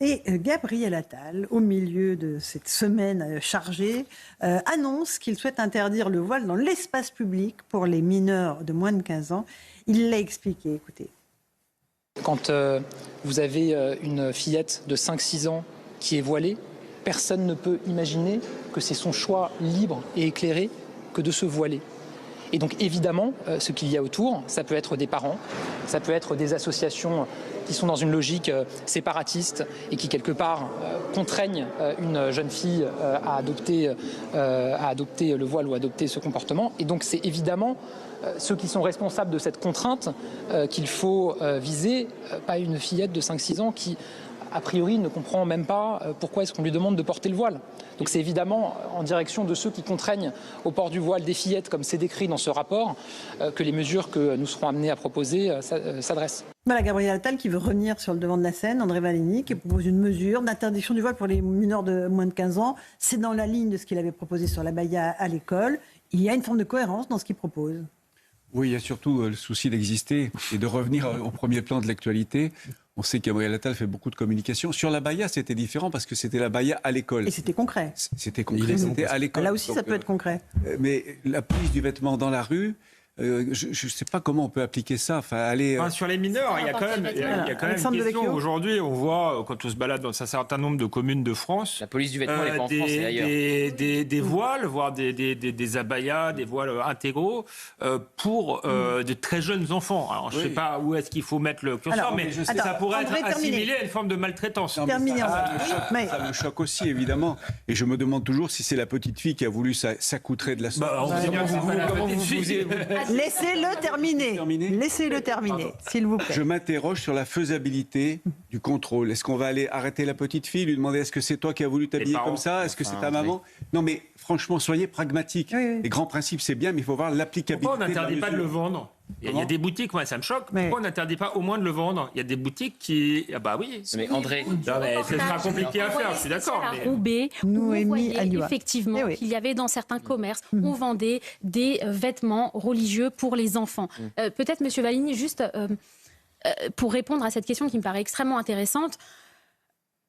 Et Gabriel Attal, au milieu de cette semaine chargée, annonce qu'il souhaite interdire le voile dans l'espace public pour les mineurs de moins de 15 ans. Il l'a expliqué, écoutez. Quand vous avez une fillette de 5-6 ans qui est voilée, personne ne peut imaginer que c'est son choix libre et éclairé que de se voiler. Et donc évidemment, ce qu'il y a autour, ça peut être des parents, ça peut être des associations qui sont dans une logique séparatiste et qui quelque part contraignent une jeune fille à adopter le voile ou adopter ce comportement. Et donc c'est évidemment ceux qui sont responsables de cette contrainte qu'il faut viser, pas une fillette de 5-6 ans qui a priori ne comprend même pas pourquoi est-ce qu'on lui demande de porter le voile. Donc c'est évidemment en direction de ceux qui contraignent au port du voile des fillettes, comme c'est décrit dans ce rapport, que les mesures que nous serons amenés à proposer s'adressent. Voilà Gabriel Attal qui veut revenir sur le devant de la scène, André Vallini qui propose une mesure d'interdiction du voile pour les mineurs de moins de 15 ans. C'est dans la ligne de ce qu'il avait proposé sur l'abaya à l'école. Il y a une forme de cohérence dans ce qu'il propose. Oui, il y a surtout le souci d'exister et de revenir au premier plan de l'actualité. On sait que Gabriel Attal fait beaucoup de communication. Sur l'abaya, c'était différent parce que c'était l'abaya à l'école. Et c'était concret. C'était concret, c'était à l'école. Là aussi, ça peut être concret. Mais la police du vêtement dans la rue, je ne sais pas comment on peut appliquer ça. Enfin, aller, sur les mineurs, il y a quand même une question. Aujourd'hui, on voit, quand on se balade dans un certain nombre de communes de France, la police du vêtement n'est pas en France, c'est ailleurs. des voiles, voire des abayas, des voiles intégraux pour de très jeunes enfants. Alors, je ne sais pas où est-ce qu'il faut mettre le curseur, mais ça pourrait être assimilé à une forme de maltraitance. Ça me choque aussi, évidemment. Et je me demande toujours si c'est la petite fille qui a voulu s'accoutrer de la sorte. Laissez-le terminer. Laissez-le terminer, s'il vous plaît. Je m'interroge sur la faisabilité du contrôle. Est-ce qu'on va aller arrêter la petite fille, lui demander est-ce que c'est toi qui as voulu t'habiller comme ça ? Est-ce que c'est ta maman ? Non, mais franchement, soyez pragmatiques. Oui. Les grands principes, c'est bien, mais il faut voir l'applicabilité. Pourquoi on n'interdit pas de le vendre ? Il y a des boutiques, moi ça me choque. Pourquoi on n'interdit pas au moins de le vendre ? Il y a des boutiques qui... Ah bah oui. Mais André... ce sera compliqué à faire, je suis d'accord. Roubaix, vous voyez effectivement qu'il y avait dans certains commerces, on vendait des vêtements religieux pour les enfants. Peut-être, Monsieur Vallini, juste pour répondre à cette question qui me paraît extrêmement intéressante,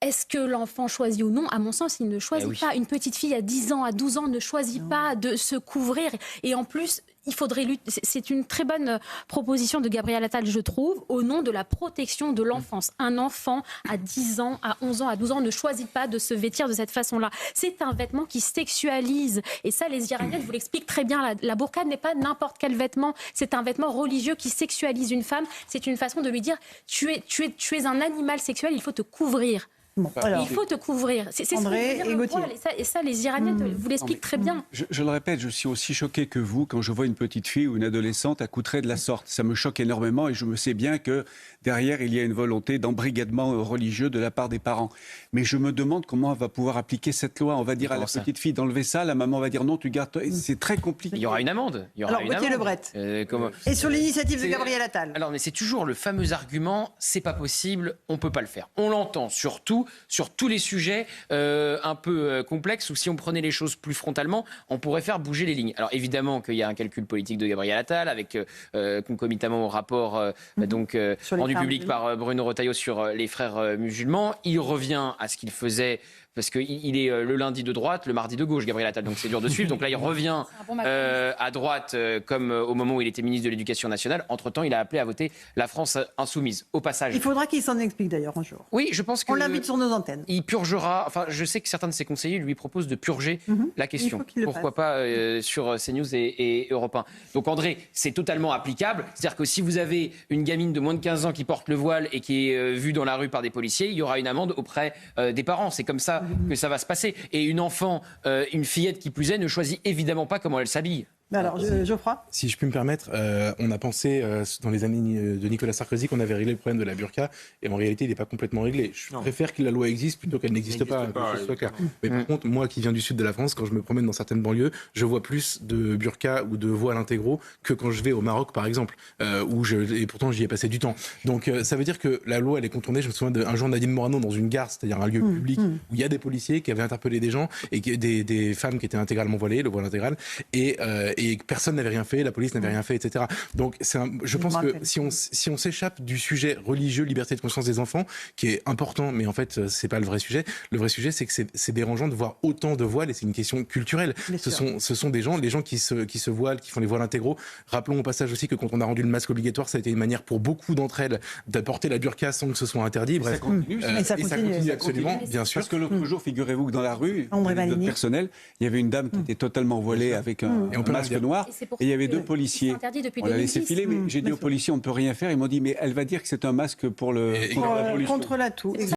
est-ce que l'enfant choisit ou non ? À mon sens, il ne choisit pas. Une petite fille à 10 ans, à 12 ans ne choisit pas de se couvrir. Et en plus, il faudrait lutter. C'est une très bonne proposition de Gabriel Attal, je trouve, au nom de la protection de l'enfance. Un enfant à 10 ans, à 11 ans, à 12 ans ne choisit pas de se vêtir de cette façon-là. C'est un vêtement qui sexualise. Et ça, les Iraniennes vous l'expliquent très bien. La burqa n'est pas n'importe quel vêtement. C'est un vêtement religieux qui sexualise une femme. C'est une façon de lui dire tu es un animal sexuel, il faut te couvrir. Bon, alors, il faut te couvrir. C'est André ce que veut dire le voile. Et ça, les Iraniennes vous l'expliquent très bien. Je le répète, je suis aussi choqué que vous quand je vois une petite fille ou une adolescente accoutrée de la sorte. Ça me choque énormément et je me sais bien que derrière, il y a une volonté d'embrigadement religieux de la part des parents. Mais je me demande comment elle va pouvoir appliquer cette loi. On va dire à la petite fille d'enlever ça, la maman va dire non, tu gardes... C'est très compliqué. Il y aura une amende. Alors, Gauthier Lebret. Et sur l'initiative de Gabriel Attal. Alors, mais c'est toujours le fameux argument, c'est pas possible, on peut pas le faire. On l'entend surtout sur tous les sujets un peu complexes où si on prenait les choses plus frontalement, on pourrait faire bouger les lignes. Alors évidemment qu'il y a un calcul politique de Gabriel Attal avec concomitamment au rapport rendu public par Bruno Retailleau sur les frères musulmans. Il revient à ce qu'il faisait parce qu'il est le lundi de droite, le mardi de gauche, Gabriel Attal, donc c'est dur de suivre. Donc là, il revient à droite comme au moment où il était ministre de l'Éducation nationale. Entre-temps, il a appelé à voter la France insoumise. Au passage. Il faudra qu'il s'en explique d'ailleurs un jour. Oui, je pense que... On l'invite sur nos antennes. Il purgera... Enfin, je sais que certains de ses conseillers lui proposent de purger la question. Pourquoi pas sur CNews et Europe 1. Donc André, c'est totalement applicable. C'est-à-dire que si vous avez une gamine de moins de 15 ans qui porte le voile et qui est vue dans la rue par des policiers, il y aura une amende auprès des parents. C'est comme ça que ça va se passer. Et une enfant, une fillette qui plus est, ne choisit évidemment pas comment elle s'habille. Alors, Geoffroy ? Si je puis me permettre, on a pensé dans les années de Nicolas Sarkozy qu'on avait réglé le problème de la burqa, et en réalité, il n'est pas complètement réglé. Je préfère que la loi existe plutôt qu'elle n'existe pas. Que ce soit clair. Mais par contre, moi qui viens du sud de la France, quand je me promène dans certaines banlieues, je vois plus de burqa ou de voiles intégraux que quand je vais au Maroc, par exemple, et pourtant j'y ai passé du temps. Donc ça veut dire que la loi, elle est contournée. Je me souviens d'un jour Nadine Morano dans une gare, c'est-à-dire un lieu public où il y a des policiers qui avaient interpellé des gens et des femmes qui étaient intégralement voilées, le voile intégral, et personne n'avait rien fait, la police n'avait rien fait, etc. Donc je pense que si on s'échappe du sujet religieux, liberté de conscience des enfants, qui est important, mais en fait c'est pas le vrai sujet. Le vrai sujet, c'est que c'est dérangeant de voir autant de voiles, et c'est une question culturelle. Ce sont les gens qui se voilent, qui font les voiles intégraux. Rappelons au passage aussi que quand on a rendu le masque obligatoire, ça a été une manière pour beaucoup d'entre elles d'apporter la burqa sans que ce soit interdit. Bref, ça continue absolument, bien sûr. Parce que l'autre jour, figurez-vous que dans la rue, notre personnel, il y avait une dame qui était totalement voilée avec un masque noir, et il y avait deux policiers. On l'a laissé filer, mais j'ai dit aux policiers, on ne peut rien faire. Ils m'ont dit, mais elle va dire que c'est un masque pour la pollution. Contre la toux.